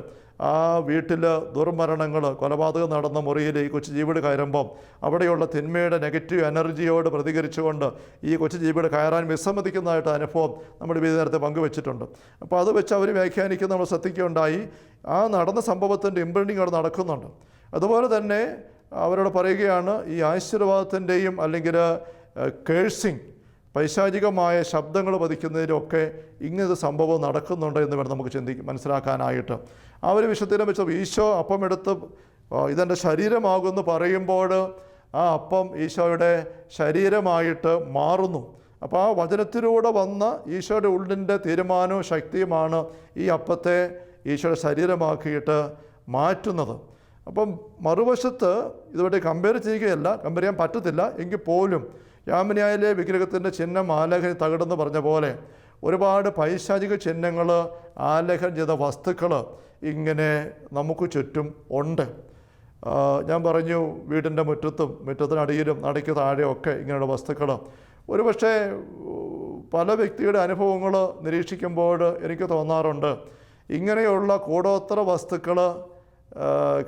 ആ വീട്ടിൽ ദുർമരണങ്ങൾ, കൊലപാതകം നടന്ന മുറിയിൽ ഈ കൊച്ചു ജീവികൾ കയറുമ്പം അവിടെയുള്ള തിന്മയുടെ നെഗറ്റീവ് എനർജിയോട് പ്രതികരിച്ചുകൊണ്ട് ഈ കൊച്ചു ജീവികൾ കയറാൻ വിസമ്മതിക്കുന്നതായിട്ട് അനുഭവം നമ്മൾ വിവിധ നേരത്തെ പങ്കുവെച്ചിട്ടുണ്ട്. അപ്പോൾ അത് വെച്ച് അവർ വ്യാഖ്യാനിക്കുന്ന നമ്മൾ ശ്രദ്ധിക്കുകയുണ്ടായി. ആ നടന്ന സംഭവത്തിൻ്റെ ഇംപ്രിൻറ്റിങ് അവിടെ നടക്കുന്നുണ്ട്. അതുപോലെ തന്നെ അവരോട് പറയുകയാണ്, ഈ ആശീർവാദത്തിൻ്റെയും അല്ലെങ്കിൽ കേഴ്സിങ്, പൈശാചികമായ ശബ്ദങ്ങൾ പതിക്കുന്നതിലൊക്കെ ഇങ്ങനത്തെ സംഭവം നടക്കുന്നുണ്ട് എന്ന് വേണം നമുക്ക് മനസ്സിലാക്കാനായിട്ട്. ആ ഒരു വിഷയത്തിനെ വെച്ച് ഈശോ അപ്പം എടുത്ത് ഇതെൻ്റെ ശരീരമാകുമെന്ന് പറയുമ്പോൾ ആ അപ്പം ഈശോയുടെ ശരീരമായിട്ട് മാറുന്നു. അപ്പോൾ ആ വചനത്തിലൂടെ വന്ന ഈശോയുടെ ഉള്ളിൻ്റെ തീരുമാനവും ശക്തിയുമാണ് ഈ അപ്പത്തെ ഈശോയുടെ ശരീരമാക്കിയിട്ട് മാറ്റുന്നത്. അപ്പം മറുവശത്ത് ഇതുമായിട്ട് കമ്പയർ ചെയ്യുകയല്ല, കമ്പയർ ചെയ്യാൻ പറ്റത്തില്ല എങ്കിൽ പോലും യാമിനിയായിലെ വിഗ്രഹത്തിൻ്റെ ചിഹ്നം ആലേഖനം തകിടെന്ന് പറഞ്ഞ പോലെ ഒരുപാട് പൈശാചിക ചിഹ്നങ്ങൾ, ആലേഖനം ചെയ്ത വസ്തുക്കൾ ഇങ്ങനെ നമുക്ക് ചുറ്റും ഉണ്ട്. ഞാൻ പറഞ്ഞു, വീടിൻ്റെ മുറ്റത്തിനടിയിലും നടയ്ക്ക് താഴെയൊക്കെ ഇങ്ങനെയുള്ള വസ്തുക്കൾ. ഒരുപക്ഷെ പല വ്യക്തിയുടെ അനുഭവങ്ങൾ നിരീക്ഷിക്കുമ്പോൾ എനിക്ക് തോന്നാറുണ്ട്, ഇങ്ങനെയുള്ള കൂടോത്ര വസ്തുക്കൾ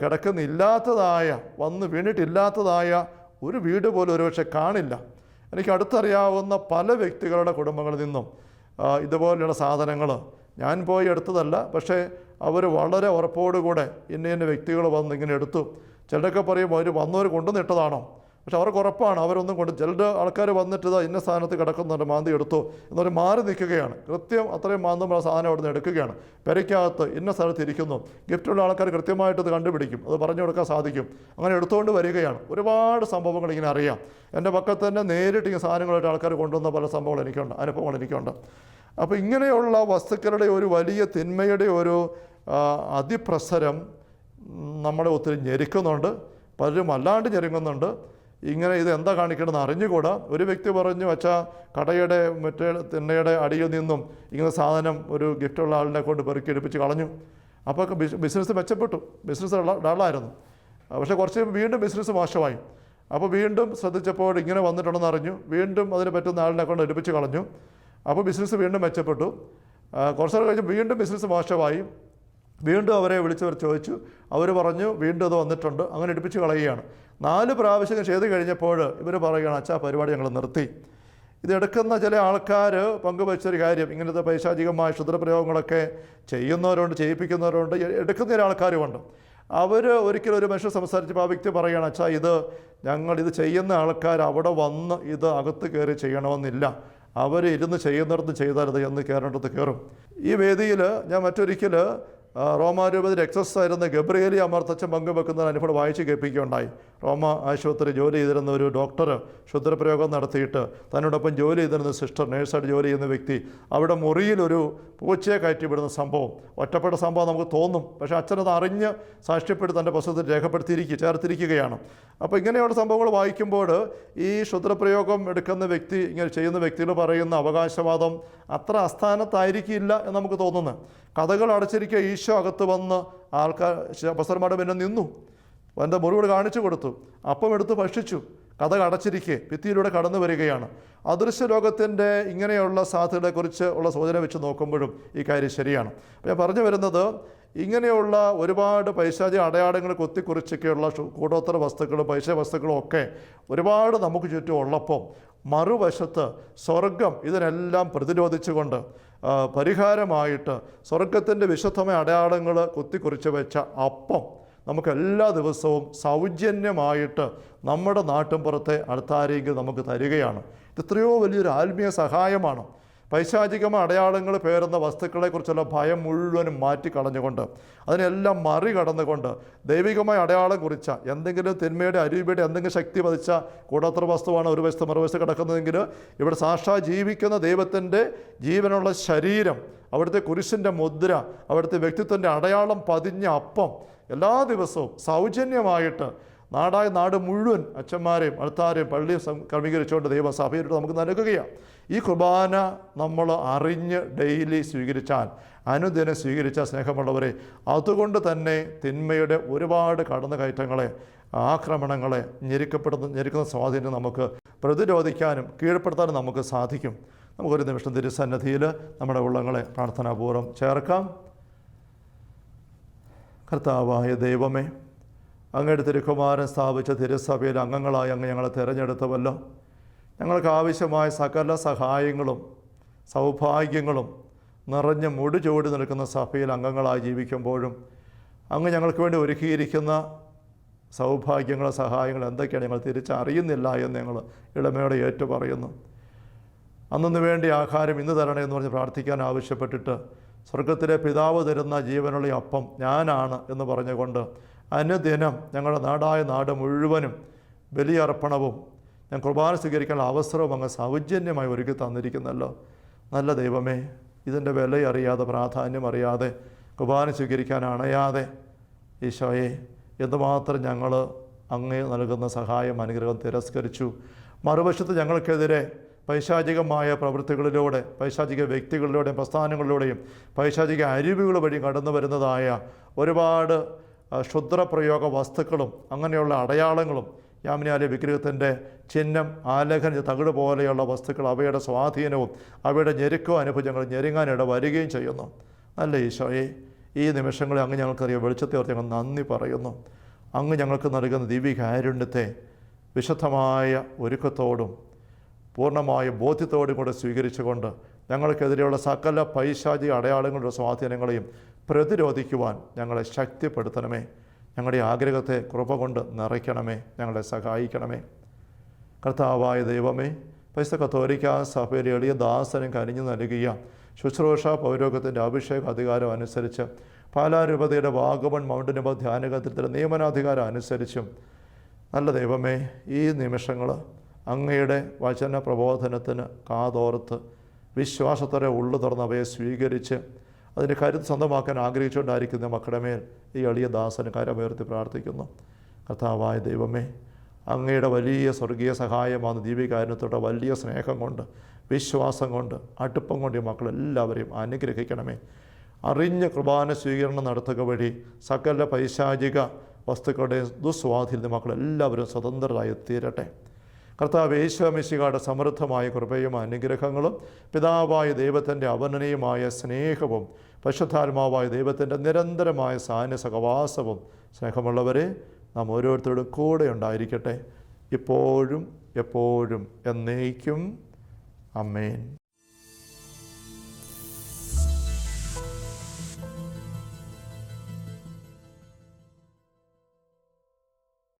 കിടക്കുന്നില്ലാത്തതായ, വന്ന് വീണിട്ടില്ലാത്തതായ ഒരു വീട് പോലും ഒരുപക്ഷെ കാണില്ല. എനിക്ക് അടുത്തറിയാവുന്ന പല വ്യക്തികളുടെ കുടുംബങ്ങളിൽ നിന്നും ഇതുപോലെയുള്ള സാധനങ്ങൾ ഞാൻ പോയി എടുത്തതല്ല, പക്ഷേ അവർ വളരെ ഉറപ്പോടുകൂടെ ഇന്ന വ്യക്തികൾ വന്ന് ഇങ്ങനെ എടുത്തു. ചിലരൊക്കെ പറയും അവർ വന്നവർ കൊണ്ടുവന്നിട്ടതാണോ, പക്ഷെ അവർക്ക് ഉറപ്പാണ് അവരൊന്നും കൊണ്ട്. ചിലർ ആൾക്കാർ വന്നിട്ട് ഇന്ന സ്ഥാനത്ത് കിടക്കുന്നുണ്ട്, മാന്തി എടുത്തു എന്നവർ മാറി നിൽക്കുകയാണ്. കൃത്യം അത്രയും മാന്തുമ്പോൾ സാധനം അവിടെ നിന്ന് എടുക്കുകയാണ്. പെരയ്ക്കകത്ത് ഇന്ന സ്ഥലത്ത് ഇരിക്കുന്നു. ഗിഫ്റ്റുള്ള ആൾക്കാർ കൃത്യമായിട്ട് അത് കണ്ടുപിടിക്കും, അത് പറഞ്ഞു കൊടുക്കാൻ സാധിക്കും. അങ്ങനെ എടുത്തുകൊണ്ട് വരികയാണ്. ഒരുപാട് സംഭവങ്ങൾ ഇങ്ങനെ അറിയാം. എൻ്റെ പക്കൽ തന്നെ നേരിട്ട് ഈ സാധനങ്ങളായിട്ട് ആൾക്കാർ കൊണ്ടുവന്ന പല സംഭവങ്ങൾ എനിക്കുണ്ട്, അനുഭവങ്ങൾ എനിക്കുണ്ട്. അപ്പോൾ ഇങ്ങനെയുള്ള വസ്തുക്കളുടെ ഒരു വലിയ തിന്മയുടെ ഒരു അതിപ്രസരം നമ്മളെ ഒത്തിരി ഞെരുക്കുന്നുണ്ട്. പലരും അല്ലാണ്ട് ഞെരുങ്ങുന്നുണ്ട്. ഇങ്ങനെ ഇത് എന്താ കാണിക്കണമെന്ന് അറിഞ്ഞുകൂടാ. ഒരു വ്യക്തി പറഞ്ഞു, അച്ഛാ, കടയുടെ മറ്റേ തിണ്ണയുടെ അടിയിൽ നിന്നും ഇങ്ങനെ സാധനം ഒരു ഗിഫ്റ്റുള്ള ആളിനെ കൊണ്ട് പെറുക്കി എടുപ്പിച്ച് കളഞ്ഞു. അപ്പോൾ ബിസിനസ് മെച്ചപ്പെട്ടു, ബിസിനസ് ഡള്ളായിരുന്നു. പക്ഷേ കുറച്ച് വീണ്ടും ബിസിനസ് മോശമായി. അപ്പോൾ വീണ്ടും ശ്രദ്ധിച്ചപ്പോൾ ഇങ്ങനെ വന്നിട്ടുണ്ടെന്ന് അറിഞ്ഞു. വീണ്ടും അതിന് പറ്റുന്ന ആളിനെ കൊണ്ട് എടുപ്പിച്ച് കളഞ്ഞു. അപ്പോൾ ബിസിനസ് വീണ്ടും മെച്ചപ്പെട്ടു. കുറച്ച് നാൾ കഴിഞ്ഞ് വീണ്ടും ബിസിനസ് മോശമായി. വീണ്ടും അവരെ വിളിച്ചവർ ചോദിച്ചു, അവർ പറഞ്ഞു വീണ്ടും അത് വന്നിട്ടുണ്ട്. അങ്ങനെ എടുപ്പിച്ച് കളയുകയാണ്. 4 പ്രാവശ്യം ചെയ്ത് കഴിഞ്ഞപ്പോൾ ഇവർ പറയുകയാണ്, അച്ഛാ, പരിപാടി ഞങ്ങൾ നിർത്തി. ഇതെടുക്കുന്ന ചില ആൾക്കാർ പങ്കുവച്ചൊരു കാര്യം, ഇങ്ങനത്തെ പൈശാചികമായ ക്ഷുദ്രപ്രയോഗങ്ങളൊക്കെ ചെയ്യുന്നവരുണ്ട്, ചെയ്യിപ്പിക്കുന്നവരുണ്ട്, എടുക്കുന്ന ആൾക്കാരുമുണ്ട്. അവർ ഒരിക്കലും ഒരു മനുഷ്യൻ സംസാരിച്ചപ്പോൾ ആ വ്യക്തി പറയുകയാണ്, അച്ഛാ, ഞങ്ങളിത് ചെയ്യുന്ന ആൾക്കാർ അവിടെ വന്ന് ഇത് അകത്ത് കയറി ചെയ്യണമെന്നില്ല, അവർ ഇരുന്ന് ചെയ്യുന്നിടത്ത് ചെയ്തരുത് എന്ന് കയറേണ്ടത് കയറും. ഈ വേദിയിൽ ഞാൻ മറ്റൊരിക്കൽ റോമാരൂപതയിൽ എക്സസ്സായിരുന്ന ഗബ്രിയേലി അമർത്തച്ഛൻ പങ്കുവെക്കുന്ന അനുഭവം വായിച്ച് കേൾപ്പിക്കുകയുണ്ടായി. റോമ ആശുപത്രി ജോലി ചെയ്തിരുന്ന ഒരു ഡോക്ടർ ക്ഷുദ്രപ്രയോഗം നടത്തിയിട്ട് തന്നോടൊപ്പം ജോലി ചെയ്തിരുന്ന സിസ്റ്റർ, നേഴ്സായിട്ട് ജോലി ചെയ്യുന്ന വ്യക്തി, അവിടെ മുറിയിലൊരു പൂച്ചയെ കയറ്റിവിടുന്ന സംഭവം, ഒറ്റപ്പെട്ട സംഭവം നമുക്ക് തോന്നും. പക്ഷേ അച്ഛനത് അറിഞ്ഞ് സാക്ഷ്യപ്പെടുത്തി തൻ്റെ പുസ്തകത്തിൽ ചേർത്തിരിക്കുകയാണ്. അപ്പോൾ ഇങ്ങനെയുള്ള സംഭവങ്ങൾ വായിക്കുമ്പോൾ ഈ ക്ഷുദ്രപ്രയോഗം എടുക്കുന്ന വ്യക്തി, ഇങ്ങനെ ചെയ്യുന്ന വ്യക്തികൾ പറയുന്ന അവകാശവാദം അത്ര അസ്ഥാനത്തായിരിക്കില്ല എന്ന് നമുക്ക് തോന്നുന്നു. കഥകൾ അടച്ചിരിക്കുക, ഈശോ അകത്ത് വന്ന് ആൾക്കാർ അപ്പസ്തലന്മാരുടെ മുന്നിൽ നിന്നു, എൻ്റെ മുറിവുകൾ കാണിച്ചു കൊടുത്തു, അപ്പം എടുത്ത് ഭക്ഷിച്ചു. കഥ അടച്ചിരിക്കെ ഭിത്തിയിലൂടെ കടന്നു വരികയാണ്. അദൃശ്യ ലോകത്തിൻ്റെ ഇങ്ങനെയുള്ള സാധ്യതകളെക്കുറിച്ച് ഉള്ള സൂചന വെച്ച് നോക്കുമ്പോഴും ഈ കാര്യം ശരിയാണ്. അപ്പോൾ ഞാൻ പറഞ്ഞു വരുന്നത്, ഇങ്ങനെയുള്ള ഒരുപാട് പൈശാചിക അടയാളങ്ങൾ കൊത്തിക്കുറിച്ചൊക്കെയുള്ള കൂടോത്തര വസ്തുക്കളും പൈശ വസ്തുക്കളും ഒക്കെ ഒരുപാട് നമുക്ക് ചുറ്റും ഉള്ളപ്പോൾ മറുവശത്ത് സ്വർഗം ഇതിനെല്ലാം പ്രതിരോധിച്ചുകൊണ്ട് പരിഹാരമായിട്ട് സ്വർഗത്തിൻ്റെ വിശുദ്ധമായ അടയാളങ്ങൾ കൊത്തിക്കുറിച്ച് വെച്ച അപ്പം നമുക്ക് എല്ലാ ദിവസവും സൗജന്യമായിട്ട് നമ്മുടെ നാട്ടിൻപുറത്തെ അൾത്താരയിൽ നമുക്ക് തരികയാണ്. ഇത് എത്രയോ വലിയൊരു ആത്മീയ സഹായമാണ്. പൈശാചികമായ അടയാളങ്ങൾ പേരുന്ന വസ്തുക്കളെക്കുറിച്ചുള്ള ഭയം മുഴുവനും മാറ്റിക്കളഞ്ഞുകൊണ്ട് അതിനെല്ലാം മറികടന്നുകൊണ്ട് ദൈവികമായ അടയാളം കുറിച്ച എന്തെങ്കിലും തിന്മയുടെ അരൂപയുടെ എന്തെങ്കിലും ശക്തി പതിച്ച കൂടോത്ര വസ്തുവാണ് ഒരു വശത്ത് മറുവശത്ത് കിടക്കുന്നതെങ്കിൽ ഇവിടെ സാക്ഷാ ജീവിക്കുന്ന ദൈവത്തിൻ്റെ ജീവനുള്ള ശരീരം, അവിടുത്തെ കുരിശിൻ്റെ മുദ്ര, അവിടുത്തെ വ്യക്തിത്വത്തിൻ്റെ അടയാളം പതിഞ്ഞ അപ്പം എല്ലാ ദിവസവും സൗജന്യമായിട്ട് നാട് മുഴുവൻ അച്ഛന്മാരെയും അൾത്താരെയും പള്ളിയും ക്രമീകരിച്ചുകൊണ്ട് ദൈവസഭയിലോട്ട് നമുക്ക് നൽകുകയാണ്. ഈ കുർബാന നമ്മൾ അറിഞ്ഞ് ഡെയിലി സ്വീകരിച്ചാൽ, അനുദിനം സ്വീകരിച്ച സ്നേഹമുള്ളവരെ, അതുകൊണ്ട് തന്നെ തിന്മയുടെ ഒരുപാട് കടന്നുകയറ്റങ്ങളെ, ആക്രമണങ്ങളെ, ഞെരുക്കുന്ന സ്വാധീനം നമുക്ക് പ്രതിരോധിക്കാനും കീഴ്പ്പെടുത്താനും നമുക്ക് സാധിക്കും. നമുക്കൊരു നിമിഷം തിരുസന്നിധിയിൽ നമ്മുടെ ഉള്ളങ്ങളെ പ്രാർത്ഥനാപൂർവ്വം ചേർക്കാം. കർത്താവായ ദൈവമേ, അങ്ങയുടെ തിരുക്കുമാരൻ സ്ഥാപിച്ച തിരുസഭയിൽ അംഗങ്ങളായി അങ്ങ് ഞങ്ങളെ തിരഞ്ഞെടുത്തുവല്ലോ. ഞങ്ങൾക്ക് ആവശ്യമായ സകല സഹായങ്ങളും സൗഭാഗ്യങ്ങളും നിറഞ്ഞ് മുടിചൂടി നിൽക്കുന്ന സഭയിൽ അംഗങ്ങളായി ജീവിക്കുമ്പോഴും അങ്ങ് ഞങ്ങൾക്ക് വേണ്ടി ഒരുക്കിയിരിക്കുന്ന സൗഭാഗ്യങ്ങളും സഹായങ്ങളും എന്തൊക്കെയാണ് ഞങ്ങൾ തിരിച്ചറിയുന്നില്ല എന്ന് ഞങ്ങൾ ഇളമയോടെ ഏറ്റുപറയുന്നു. അന്നു വേണ്ടി ആഹാരം ഇന്ന് തരണേ എന്ന് പറഞ്ഞ് പ്രാർത്ഥിക്കാൻ ആവശ്യപ്പെട്ടിട്ട് സ്വർഗത്തിലെ പിതാവ് തരുന്ന ജീവനുള്ള അപ്പം ഞാനാണ് എന്ന് പറഞ്ഞുകൊണ്ട് അനുദിനം ഞങ്ങളുടെ നാട് മുഴുവനും ബലിയർപ്പണവും ഞാൻ കുർബാന സ്വീകരിക്കാനുള്ള അവസരവും അങ്ങ് സൗജന്യമായി ഒരുക്കി തന്നിരിക്കുന്നല്ലോ. നല്ല ദൈവമേ, ഇതിൻ്റെ വിലയറിയാതെ പ്രാധാന്യം അറിയാതെ കുർബാന സ്വീകരിക്കാൻ അണയാതെ ഈശോയെ എന്തുമാത്രം ഞങ്ങൾ അങ്ങ് നൽകുന്ന സഹായം അനുഗ്രഹം തിരസ്കരിച്ചു. മറുവശത്ത് ഞങ്ങൾക്കെതിരെ പൈശാചികമായ പ്രവൃത്തികളിലൂടെ, പൈശാചിക വ്യക്തികളിലൂടെയും പ്രസ്ഥാനങ്ങളിലൂടെയും പൈശാചിക അരുവികൾ വഴി കടന്നു വരുന്നതായ ഒരുപാട് ക്ഷുദ്രപ്രയോഗ വസ്തുക്കളും അങ്ങനെയുള്ള അടയാളങ്ങളും, യാമിനാലി വിഗ്രഹത്തിൻ്റെ ചിഹ്നം, ആലേഖന തകിട് പോലെയുള്ള വസ്തുക്കൾ, അവയുടെ സ്വാധീനവും അവയുടെ ഞെരുക്കവും അനുഭവങ്ങൾ ഞെരുങ്ങാനിട വരികയും ചെയ്യുന്നു. നല്ല ഈശോയെ, ഈ നിമിഷങ്ങളിൽ അങ്ങ് ഞങ്ങൾക്കറിയാം വെളിച്ചത്തെ ഓർത്ത് ഞങ്ങൾ നന്ദി പറയുന്നു. അങ്ങ് ഞങ്ങൾക്ക് നൽകുന്ന ദിവ്യകാരുണ്യത്തെ വിശുദ്ധമായ ഒരുക്കത്തോടും പൂർണ്ണമായ ബോധ്യത്തോടും കൂടെ സ്വീകരിച്ചുകൊണ്ട് ഞങ്ങൾക്കെതിരെയുള്ള സകല പൈശാചിക അടയാളങ്ങളുടെ സ്വാധീനങ്ങളെയും പ്രതിരോധിക്കുവാൻ ഞങ്ങളെ ശക്തിപ്പെടുത്തണമേ. ഞങ്ങളുടെ ആഗ്രഹത്തെ കൃപ കൊണ്ട് നിറയ്ക്കണമേ, ഞങ്ങളെ സഹായിക്കണമേ. കർത്താവായ ദൈവമേ, പരിശുദ്ധ കത്തോലിക്കാ സഭയിലെ എളിയ ദാസനും കനിഞ്ഞു നൽകിയ ശുശ്രൂഷ പൗരോഗത്തിൻ്റെ അഭിഷേക അധികാരം അനുസരിച്ച് പാലാരൂപതയുടെ വാഗമൺ മൗണ്ടനുഭവ ധ്യാനകേന്ദ്രത്തിൻ്റെ നിയമനാധികാരം അനുസരിച്ചും നല്ല ദൈവമേ, ഈ നിമിഷങ്ങൾ അങ്ങയുടെ വചന പ്രബോധനത്തിന് കാതോർത്ത് വിശ്വാസത്തോടെ ഉള്ളു തുറന്ന് അവയെ സ്വീകരിച്ച് അതിൻ്റെ കരുത്ത് സ്വന്തമാക്കാൻ ആഗ്രഹിച്ചുകൊണ്ടായിരിക്കുന്ന മക്കളുടെ മേൽ ഈ എളിയ ദാസന് കരമുയർത്തി പ്രാർത്ഥിക്കുന്നു. കർത്താവായ ദൈവമേ, അങ്ങയുടെ വലിയ സ്വർഗീയ സഹായമാണ് ദീപികാരുണ്യത്തോടെ വലിയ സ്നേഹം കൊണ്ട്, വിശ്വാസം കൊണ്ട്, അടുപ്പം കൊണ്ട് ഈ മക്കളെല്ലാവരെയും അനുഗ്രഹിക്കണമേ. അറിഞ്ഞ് കുർബാന സ്വീകരണം നടത്തുക വഴി സകല പൈശാചിക വസ്തുക്കളുടെ ദുസ്വാധീന മക്കളെല്ലാവരും സ്വതന്ത്രരായി തീരട്ടെ. കർത്താവ് യേശുമിശിഹായുടെ സമൃദ്ധമായ കൃപയും അനുഗ്രഹങ്ങളും പിതാവായ ദൈവത്തിൻ്റെ അവർണ്ണനീയമായ സ്നേഹവും പരിശുദ്ധാത്മാവായ ദൈവത്തിൻ്റെ നിരന്തരമായ സഹവാസവും സ്നേഹമുള്ളവരെ നാം ഓരോരുത്തരോടും കൂടെ ഉണ്ടായിരിക്കട്ടെ, ഇപ്പോഴും എപ്പോഴും എന്നേക്കും. ആമേൻ.